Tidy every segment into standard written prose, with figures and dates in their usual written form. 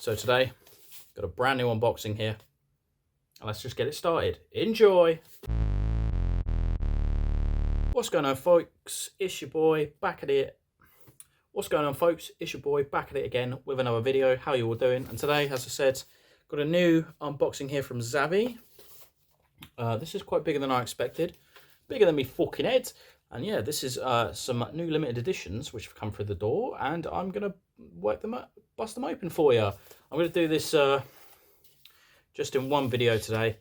So today, got a brand new unboxing here. And let's just get it started. Enjoy! What's going on, folks? It's your boy, back at it. What's going on, folks? It's your boy, back at it again with another video. How you all doing? And today, as I said, got a new unboxing here from Zavvi. This is quite bigger than I expected. Bigger than me fucking head. And yeah, this is some new limited editions which have come through the door, and I'm gonna work them up, bust them open for you. I'm gonna do this just in one video today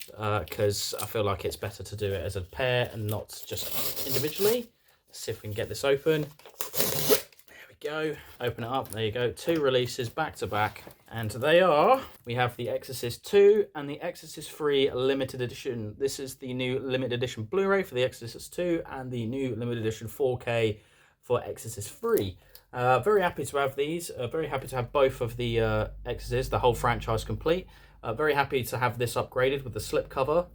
because I feel like it's better to do it as a pair and not just individually. Let's see if we can get this open. There we go. Open it up. There you go. Two releases back to back, and they are. We have the Exorcist 2 and the Exorcist 3 limited edition. This is the new limited edition Blu-ray for the Exorcist 2 and the new limited edition 4K for Exorcist 3. Very happy to have these. Very happy to have both of the Exorcist, the whole franchise complete. Very happy to have this upgraded with the slipcover,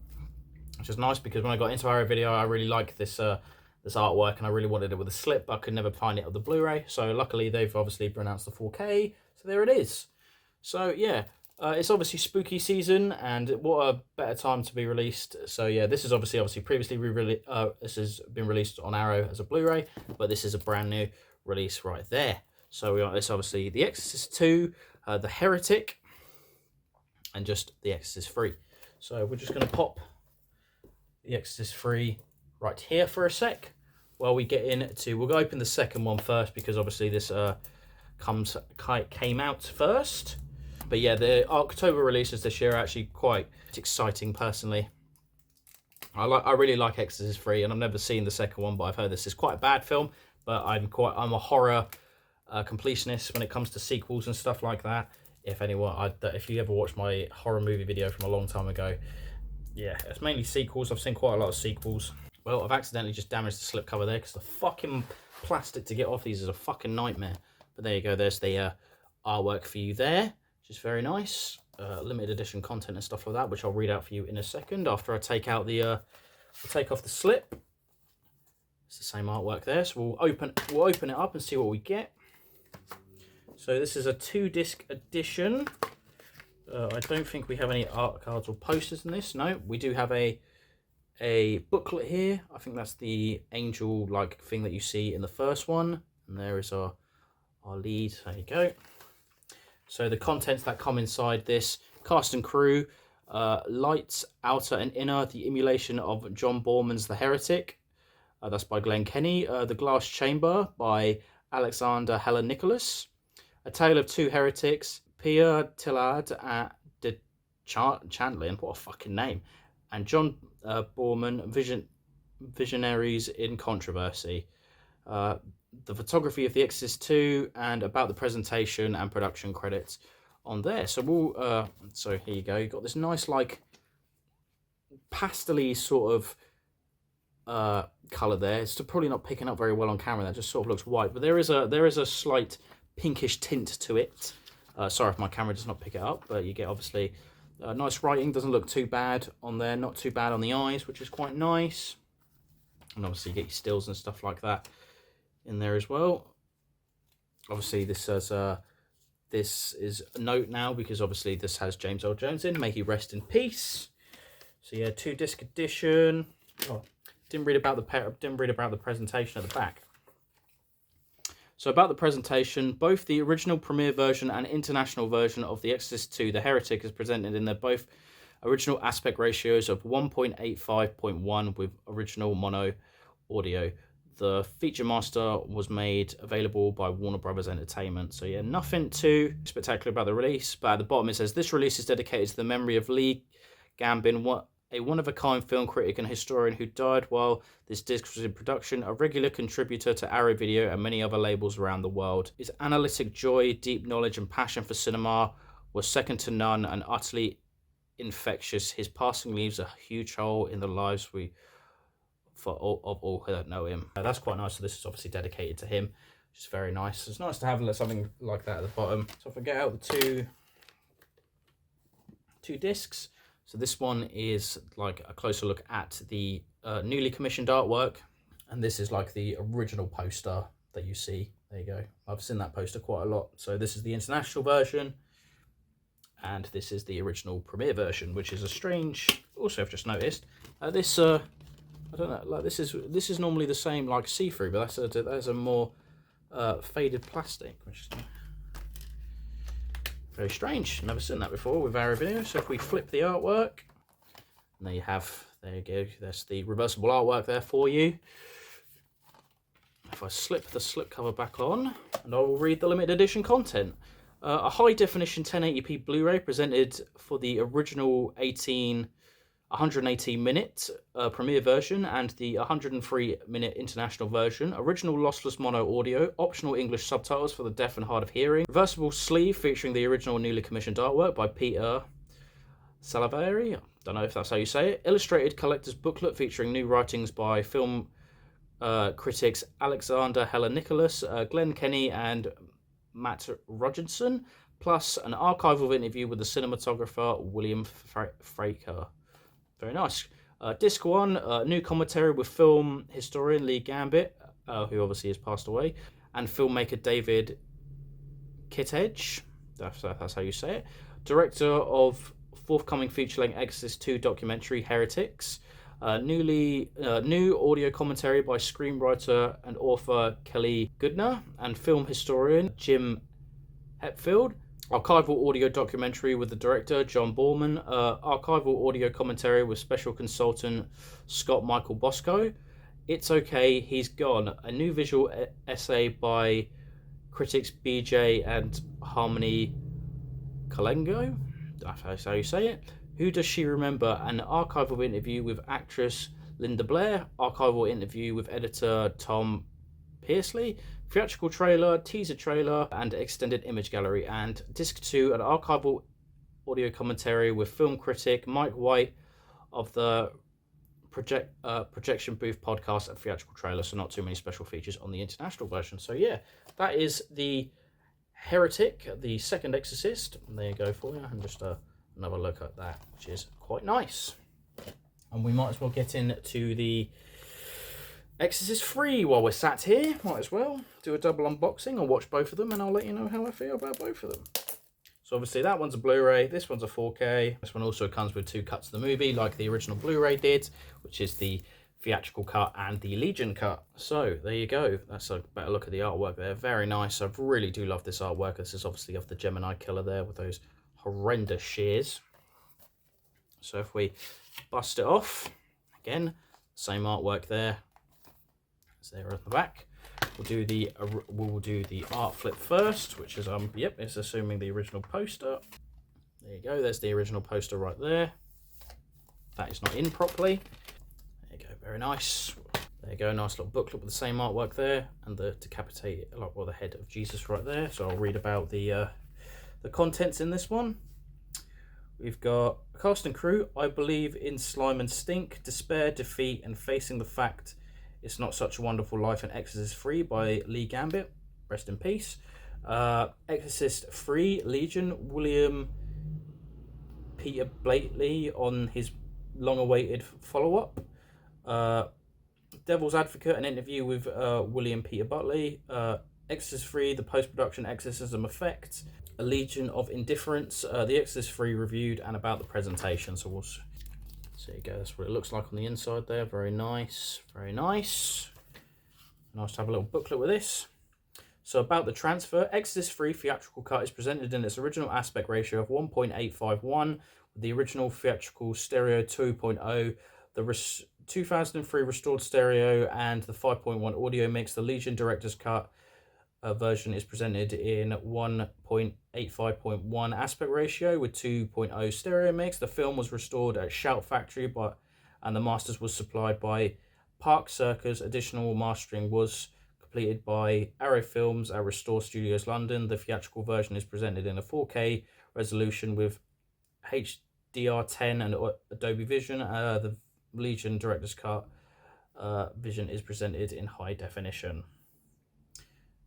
which is nice because when I got into our video, I really liked this this artwork and I really wanted it with a slip, but I could never find it on the Blu-ray. So luckily they've obviously pronounced the 4K, so there it is. So yeah, it's obviously spooky season, and what a better time to be released. So yeah, this is obviously previously this has been released on Arrow as a Blu-ray, but this is a brand new release right there. So we got this obviously the Exorcist 2, the Heretic, and just the Exorcist 3. So we're just going to pop the Exorcist 3 right here for a sec while we get into. We'll go open the second one first because obviously this came out first. But yeah, the October releases this year are actually quite exciting personally. I really like Exorcist 3, and I've never seen the second one, but I've heard this is quite a bad film. But I'm a horror completionist when it comes to sequels and stuff like that. If you ever watched my horror movie video from a long time ago, yeah, it's mainly sequels. I've seen quite a lot of sequels. Well, I've accidentally just damaged the slipcover there because the fucking plastic to get off these is a fucking nightmare. But there you go. There's the artwork for you there, which is very nice. Limited edition content and stuff like that, which I'll read out for you in a second after I take out the take off the slip. It's the same artwork there, so we'll open it up and see what we get. So this is a 2-disc edition. I don't think we have any art cards or posters in this. No, we do have a booklet here. I think that's the angel-like thing that you see in the first one. And there is our lead. There you go. So the contents that come inside this: cast and crew, lights, outer and inner, the emulation of John Borman's The Heretic. That's by Glenn Kenny. The Glass Chamber by Alexander Helen Nicholas. A Tale of Two Heretics, Pierre Tillard de Chantlin, what a fucking name, and John Borman, Visionaries in Controversy. The photography of The Exorcist 2, and about the presentation and production credits on there. So we'll, so here you go. You've got this nice, like, pastel-y sort of colour there. It's probably not picking up very well on camera. That just sort of looks white, but there is a slight pinkish tint to it. Sorry if my camera does not pick it up, but you get obviously nice writing. Doesn't look too bad on there, not too bad on the eyes, which is quite nice. And obviously you get your stills and stuff like that in there as well. Obviously this is a note now because obviously this has James Earl Jones in. May he rest in peace. So yeah, 2-disc edition. Oh, didn't read about the presentation at the back. So about the presentation, both the original premiere version and international version of The Exorcist 2, The Heretic, is presented in their both original aspect ratios of 1.85:1 with original mono audio. The feature master was made available by Warner Brothers Entertainment. So yeah, nothing too spectacular about the release. But at the bottom it says, this release is dedicated to the memory of Lee Gambin, a one-of-a-kind film critic and historian who died while this disc was in production, a regular contributor to Arrow Video and many other labels around the world. His analytic joy, deep knowledge and passion for cinema was second to none and utterly infectious. His passing leaves a huge hole in the lives of all who don't know him. That's quite nice. So this is obviously dedicated to him, which is very nice. It's nice to have something like that at the bottom. So if I get out the two discs. So this one is like a closer look at the newly commissioned artwork, and this is like the original poster that you see. There you go. I've seen that poster quite a lot. So this is the international version. and this is the original premiere version, which is a strange. Also, I've just noticed this. I don't know. Like this is normally the same, like see-through, but that's a more faded plastic, which is very strange. Never seen that before with our video. So if we flip the artwork, and there you have. There you go. That's the reversible artwork there for you. If I slip the slipcover back on, and I will read the limited edition content. A high-definition 1080p Blu-ray presented for the original 118-minute premiere version and the 103-minute international version. Original lossless mono audio, optional English subtitles for the deaf and hard of hearing. Reversible sleeve featuring the original newly commissioned artwork by Peter Salavari. I don't know if that's how you say it. Illustrated collector's booklet featuring new writings by film critics Alexander Heller Nicholas, Glenn Kenny, and Matt Rogerson, plus an archival interview with the cinematographer William Fraker. Very nice. Disc 1, new commentary with film historian Lee Gambit, who obviously has passed away, and filmmaker David Kittedge, that's how you say it, director of forthcoming feature-length Exorcist 2 documentary Heretics. New audio commentary by screenwriter and author Kelly Goodner and film historian Jim Hepfield. Archival audio documentary with the director John Borman. Archival audio commentary with special consultant Scott Michael Bosco. It's Okay, He's Gone. A new visual essay by critics BJ and Harmony Kalengo. That's how you say it. Who Does She Remember? An archival interview with actress Linda Blair. Archival interview with editor Tom Pearsley. Theatrical trailer, teaser trailer, and extended image gallery. And disc 2, an archival audio commentary with film critic Mike White of the Projection Booth podcast and theatrical trailer. So not too many special features on the international version. So yeah, that is the Heretic, the second Exorcist. And there you go for you. And just another look at that, which is quite nice. And we might as well get into the Exorcist 3 while we're sat here. Might as well do a double unboxing. I'll watch both of them and I'll let you know how I feel about both of them. So obviously that one's a Blu-ray, this one's a 4K. This one also comes with 2 cuts of the movie like the original Blu-ray did, which is the theatrical cut and the Legion cut. So there you go. That's a better look at the artwork there. Very nice. I really do love this artwork. This is obviously of the Gemini Killer there with those horrendous shears. So if we bust it off, again, same artwork there as there at the back. We'll do the art flip first, which is yep, it's assuming the original poster. There you go. There's the original poster right there. That is not in properly. There you go. Very nice. There you go. Nice little booklet with the same artwork there, and the decapitated, well, the head of Jesus right there. So I'll read about the contents in this one. We've got cast and crew. I believe in slime and stink, despair, defeat, and facing the fact it's not such a wonderful life in Exorcist 3 by Lee Gambit. Rest in peace. Exorcist 3 Legion, William Peter Blately on his long-awaited follow-up. Devil's Advocate, an interview with William Peter Butley. Exorcist 3, the post-production exorcism effect. A Legion of Indifference, the Exorcist 3 reviewed, and about the presentation. So there you go, that's what it looks like on the inside there. Very nice, very nice. Nice to have a little booklet with this. So about the transfer, Exorcist 3 theatrical cut is presented in its original aspect ratio of 1.851, with the original theatrical stereo 2.0, the 2003 restored stereo, and the 5.1 audio mix. The Legion director's cut version is presented in 1.85.1 aspect ratio with 2.0 stereo mix. The film was restored at Shout Factory, and the masters was supplied by Park Circus. Additional mastering was completed by Arrow Films at Restore Studios London. The theatrical version is presented in a 4K resolution with HDR10 and Adobe Vision. The Legion director's cut vision is presented in high definition.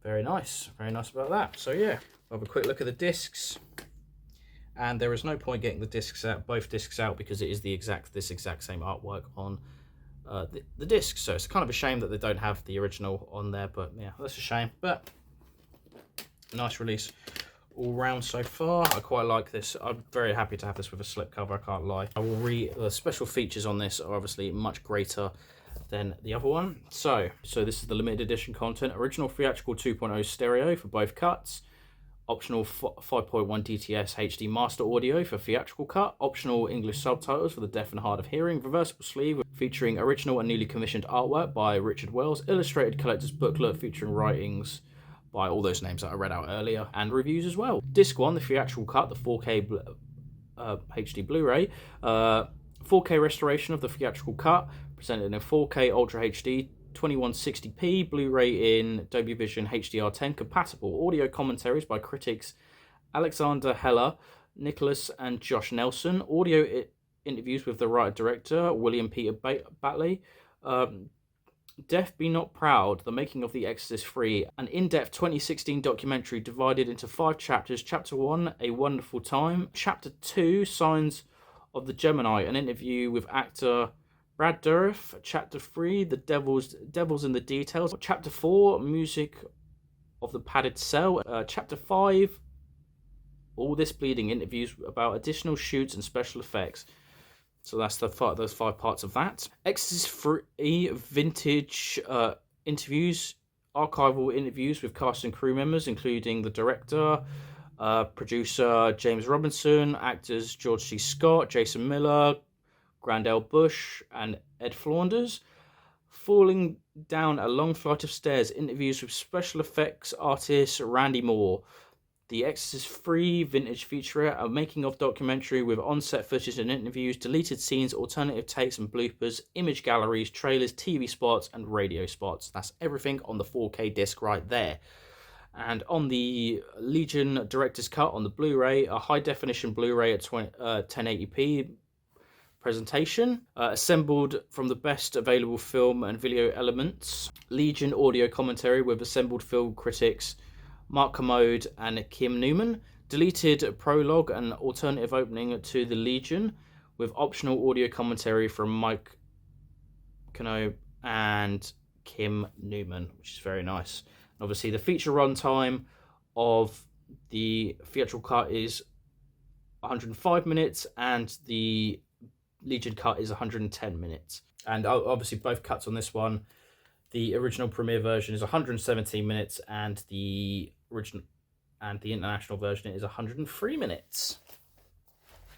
Very nice about that. So yeah, we'll have a quick look at the discs, and there is no point getting the discs out, both discs out, because it is this exact same artwork on the disc. So it's kind of a shame that they don't have the original on there, but yeah, that's a shame. But nice release all round so far. I quite like this. I'm very happy to have this with a slipcover, I can't lie. I will read the special features on this are obviously much greater than the other one. So this is the limited edition content. Original theatrical 2.0 stereo for both cuts. Optional 5.1 DTS HD master audio for theatrical cut. Optional English subtitles for the deaf and hard of hearing. Reversible sleeve featuring original and newly commissioned artwork by Richard Wells. Illustrated collector's booklet featuring writings by all those names that I read out earlier. And reviews as well. Disc 1, the theatrical cut, the 4K HD Blu-ray. 4K restoration of the theatrical cut. Presented in 4K Ultra HD 2160p, Blu-ray in Dolby Vision HDR10 compatible. Audio commentaries by critics Alexander Heller, Nicholas and Josh Nelson. Audio interviews with the writer-director William Peter Batley. Deaf Be Not Proud, The Making of The Exorcist 3, an in-depth 2016 documentary divided into 5 chapters. Chapter 1, A Wonderful Time. Chapter 2, Signs of the Gemini, an interview with actor Brad Dourif. Chapter 3, The Devil's in the Details. Chapter 4, Music of the Padded Cell. Chapter 5, All This Bleeding, interviews about additional shoots and special effects. So that's those 5 parts of that. Exorcist 3, vintage interviews, archival interviews with cast and crew members, including the director, producer James Robinson, actors George C. Scott, Jason Miller, Grandel Bush and Ed Flanders. Falling Down a Long Flight of Stairs, interviews with special effects artist Randy Moore. The Exorcist 3 vintage featurette, a making of documentary with on-set footage and interviews, deleted scenes, alternative takes and bloopers, image galleries, trailers, TV spots and radio spots. That's everything on the 4K disc right there. And on the Legion Director's Cut on the Blu-ray, a high-definition Blu-ray at 1080p presentation, assembled from the best available film and video elements. Legion audio commentary with assembled film critics Mark Commode and Kim Newman. Deleted prologue and alternative opening to the Legion with optional audio commentary from Mike Commode and Kim Newman, which is very nice. And obviously the feature runtime of the theatrical cut is 105 minutes and the Legion cut is 110 minutes. And obviously both cuts on this one, the original premiere version is 117 minutes and the original and the international version is 103 minutes.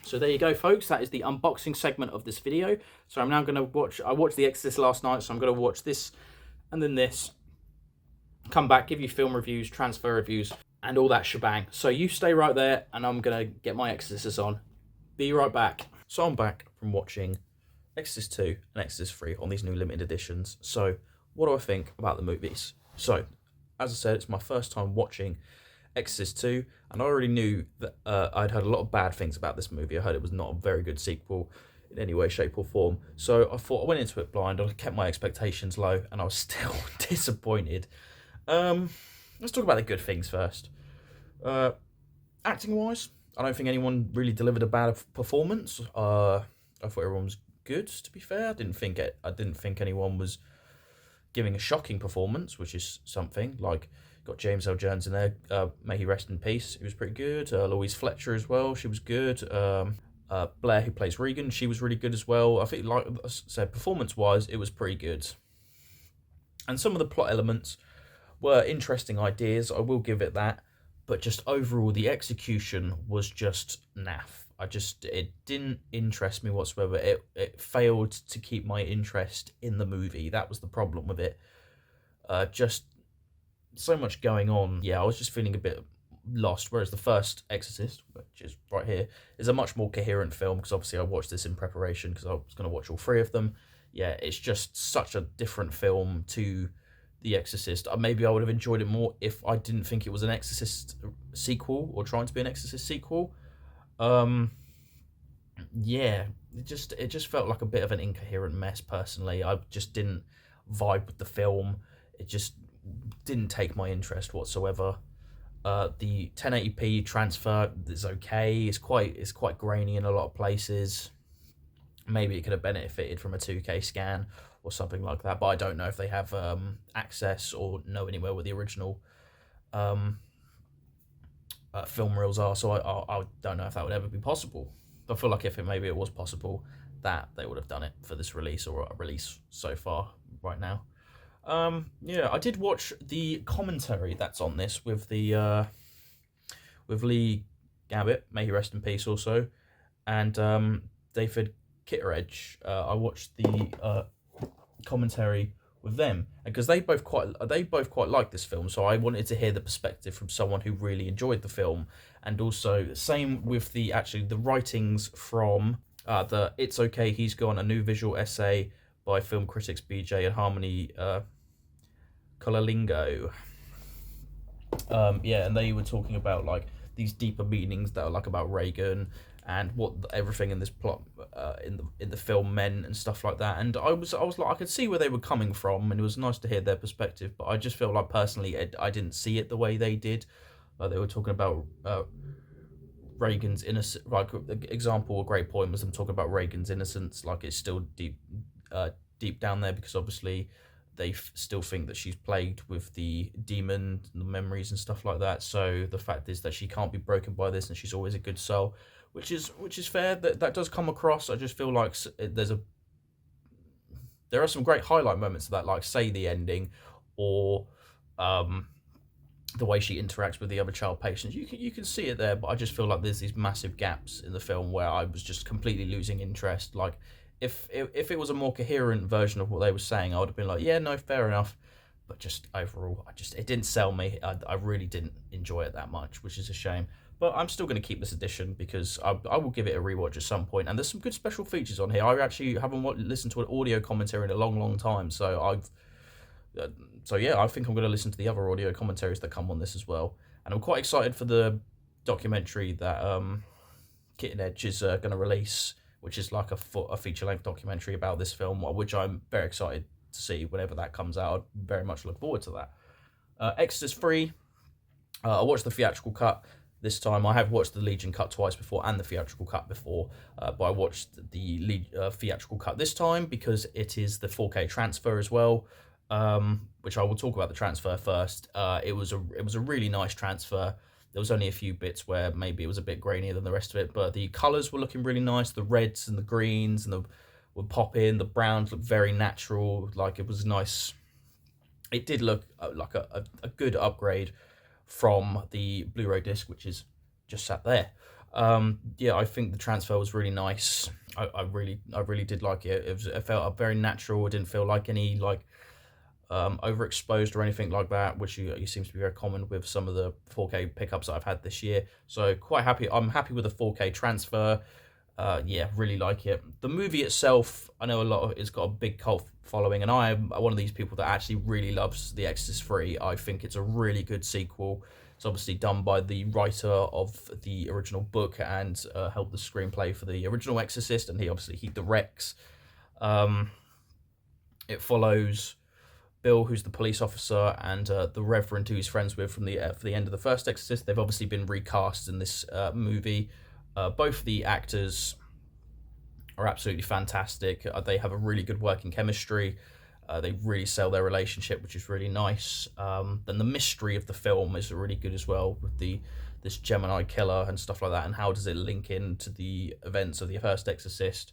So there you go, folks. That is the unboxing segment of this video. So I'm now going to watch, I watched The Exorcist last night, so I'm going to watch this and then this, come back, give you film reviews, transfer reviews and all that shebang. So you stay right there and I'm going to get my Exorcist on. Be right back. So I'm back from watching Exorcist 2 and Exorcist 3 on these new limited editions. So what do I think about the movies? So, as I said, it's my first time watching Exorcist 2, and I already knew that I'd heard a lot of bad things about this movie. I heard it was not a very good sequel in any way, shape or form. So I thought I went into it blind, I kept my expectations low, and I was still disappointed. Let's talk about the good things first. Acting-wise, I don't think anyone really delivered a bad performance. I thought everyone was good, to be fair. I didn't think anyone was giving a shocking performance, which is something. Like, got James L. Jones in there, may he rest in peace, he was pretty good. Louise Fletcher as well, she was good. Blair, who plays Regan, she was really good as well. I think, like I said, performance-wise, it was pretty good. And some of the plot elements were interesting ideas, I will give it that, but just overall, the execution was just naff. It didn't interest me whatsoever. It failed to keep my interest in the movie. That was the problem with it. Just so much going on. Yeah, I was just feeling a bit lost, whereas the first Exorcist, which is right here, is a much more coherent film, because obviously I watched this in preparation because I was going to watch all 3 of them. Yeah, it's just such a different film to The Exorcist. Maybe I would have enjoyed it more if I didn't think it was an Exorcist sequel, or trying to be an Exorcist sequel. Yeah, it just felt like a bit of an incoherent mess, personally. I just didn't vibe with the film. It just didn't take my interest whatsoever. The 1080p transfer is okay. It's quite grainy in a lot of places. Maybe it could have benefited from a 2K scan or something like that, but I don't know if they have access or know anywhere where the original film reels are. So I don't know if that would ever be possible. I feel like if maybe it was possible, that they would have done it for this release or a release so far right now. Yeah, I did watch the commentary that's on this with Lee Gabbett, may he rest in peace, also, and David Kitteridge. I watched the commentary with them because they both quite like this film, so I wanted to hear the perspective from someone who really enjoyed the film. And also same with the writings from the It's Okay He's Gone, a new visual essay by film critics BJ and Harmony Colalingo. Yeah, and they were talking about like these deeper meanings that are like about Reagan and what everything in this plot in the film meant and stuff like that. And I was like, I could see where they were coming from, and it was nice to hear their perspective. But I just felt like personally, I didn't see it the way they did. Like they were talking about Reagan's innocence. Like example, a great point was them talking about Reagan's innocence. Like it's still deep down there because obviously they still think that she's plagued with the demon, the memories and stuff like that. So the fact is that she can't be broken by this, and she's always a good soul, which is fair. That does come across. I just feel like there are some great highlight moments of that, like say the ending, or the way she interacts with the other child patients. You can see it there, but I just feel like there's these massive gaps in the film where I was just completely losing interest. Like if it was a more coherent version of what they were saying, I would have been like, yeah, no, fair enough. But just overall, it didn't sell me. I really didn't enjoy it that much, which is a shame. But I'm still going to keep this edition because I will give it a rewatch at some point. And there's some good special features on here. I actually haven't listened to an audio commentary in a long time. So yeah, I think I'm going to listen to the other audio commentaries that come on this as well. And I'm quite excited for the documentary that Kitten Edge is going to release, which is like a feature-length documentary about this film, which I'm very excited to see whenever that comes out. I very much look forward to that. Exorcist 3, I watched the theatrical cut this time. I have watched the Legion cut twice before and the theatrical cut before, but I watched the theatrical cut this time because it is the 4K transfer as well, which I will talk about the transfer first. It was a really nice transfer. There was only a few bits where maybe it was a bit grainier than the rest of it, but the colours were looking really nice. The reds and the greens and would pop in. The browns looked very natural. Like it was nice. It did look like a good upgrade from the Blu-ray disc, which is just sat there. Yeah, I think the transfer was really nice. I really did like it. It felt very natural. It didn't feel like any like overexposed or anything like that, which seems to be very common with some of the 4K pickups that I've had this year. So quite happy. I'm happy with the 4K transfer. Yeah, really like it. The movie itself, I know it's got a big cult following, and I am one of these people that actually really loves The Exorcist 3. I think it's a really good sequel. It's obviously done by the writer of the original book and helped the screenplay for the original Exorcist, and he directs. It follows Bill, who's the police officer, and the Reverend, who he's friends with from for the end of the first Exorcist. They've obviously been recast in this movie. Both the actors are absolutely fantastic. They have a really good working chemistry. They really sell their relationship, which is really nice. Then the mystery of the film is really good as well, with this Gemini killer and stuff like that, and how does it link into the events of the first Exorcist.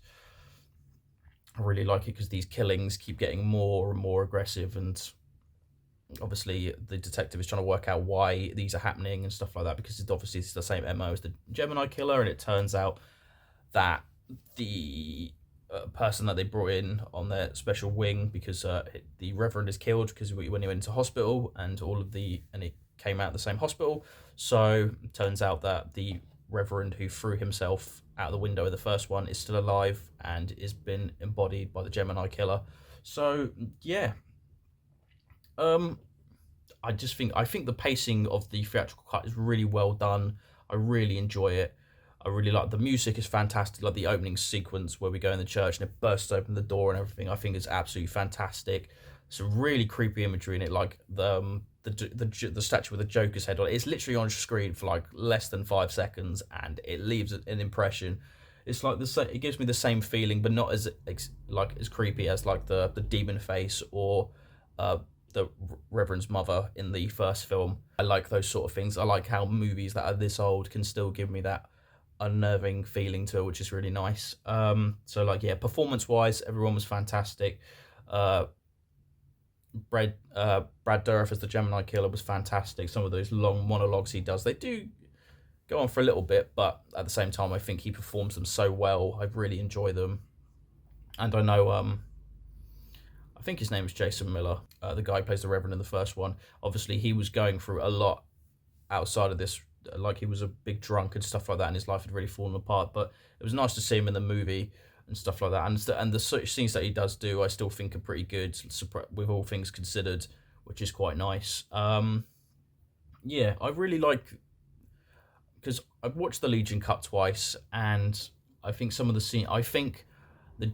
I really like it because these killings keep getting more and more aggressive, and obviously the detective is trying to work out why these are happening and stuff like that, because it's the same MO as the Gemini killer, and it turns out that the person that they brought in on their special wing, because the Reverend is killed because when he went into hospital, and it came out of the same hospital. So it turns out that the Reverend who threw himself out the window of the first one is still alive and is been embodied by the Gemini killer. So yeah, I think the pacing of the theatrical cut is really well done. I really enjoy it. I really like the music is fantastic. Like the opening sequence where we go in the church and it bursts open the door and everything. I think it's absolutely fantastic. Some really creepy imagery in it, like the statue with the Joker's head on it. It's literally on screen for like less than 5 seconds, and it leaves an impression. It's like it gives me the same feeling, but not as creepy as like the demon face or the the Reverend's mother in the first film. I like those sort of things. I like how movies that are this old can still give me that unnerving feeling to it, which is really nice. So like, yeah, performance wise, everyone was fantastic. Brad Dourif as the Gemini Killer was fantastic. Some of those long monologues he does, they do go on for a little bit, but at the same time, I think he performs them so well. I really enjoy them. And I know, I think his name is Jason Miller, the guy who plays the Reverend in the first one. Obviously, he was going through a lot outside of this. Like, he was a big drunk and stuff like that, and his life had really fallen apart. But it was nice to see him in the movie and stuff like that. And the sort of scenes that he does do, I still think are pretty good, with all things considered, which is quite nice. Yeah, I really like, because I've watched the Legion cut twice, and I think some of the scene, I think the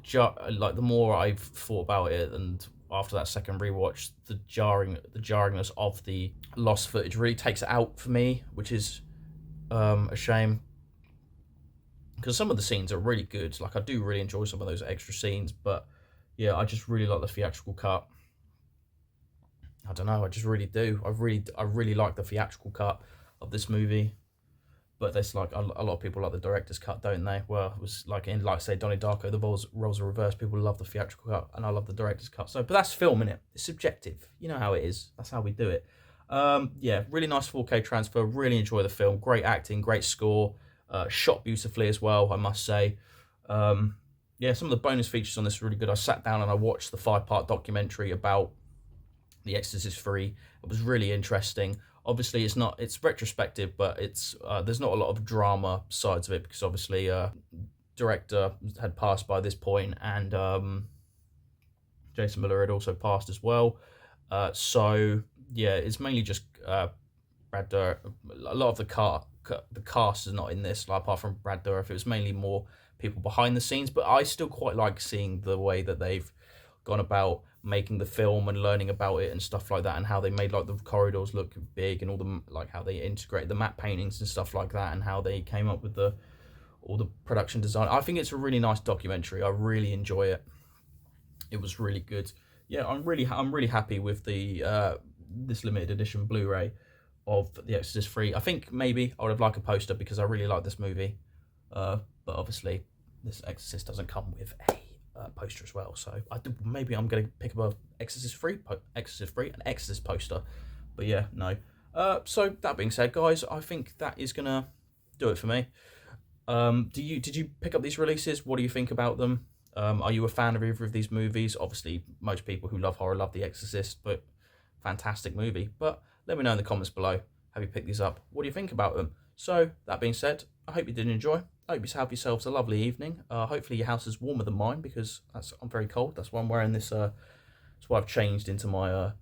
more I've thought about it, and after that second rewatch, the jarringness of the lost footage really takes it out for me, which is a shame, because some of the scenes are really good. Like, I do really enjoy some of those extra scenes, but yeah, I just really like the theatrical cut. I don't know, I just really do. I really like the theatrical cut of this movie. But there's like a lot of people like the director's cut, don't they? Well, it was like in, like, say, Donnie Darko, the roles are reversed. People love the theatrical cut, and I love the director's cut. So, but that's film, innit? It's subjective. You know how it is. That's how we do it. Yeah, really nice 4K transfer. Really enjoy the film. Great acting, great score. Shot beautifully as well, I must say. Yeah, some of the bonus features on this are really good. I sat down and I watched the 5-part documentary about The Exorcist 3. It was really interesting. Obviously, it's retrospective, but it's there's not a lot of drama sides of it, because obviously director had passed by this point, and Jason Miller had also passed as well. So yeah, it's mainly just Brad Dourif. A lot of the cast is not in this, like, apart from Brad Dourif. It was mainly more people behind the scenes, but I still quite like seeing the way that they've gone about making the film and learning about it and stuff like that, and how they made, like, the corridors look big, and all the, like, how they integrated the matte paintings and stuff like that, and how they came up with all the production design. I think it's a really nice documentary. I really enjoy it. It was really good. Yeah, I'm really happy with the this limited edition Blu-ray of The Exorcist 3. I think maybe I would have liked a poster, because I really like this movie. But obviously, this Exorcist doesn't come with a poster as well, so maybe I'm going to pick up a Exorcist 3, an Exorcist poster. But yeah, no. So that being said, guys, I think that is going to do it for me. Did you pick up these releases? What do you think about them? Are you a fan of either of these movies? Obviously, most people who love horror love The Exorcist, but fantastic movie. But let me know in the comments below. Have you picked these up? What do you think about them? So that being said, I hope you did enjoy. I hope you have yourselves a lovely evening. Hopefully your house is warmer than mine, because I'm very cold. That's why I'm wearing this. That's why I've changed into my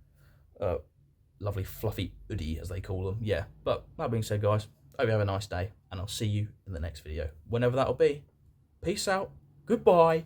lovely fluffy hoodie, as they call them. Yeah. But that being said, guys, hope you have a nice day, and I'll see you in the next video, whenever that'll be. Peace out. Goodbye.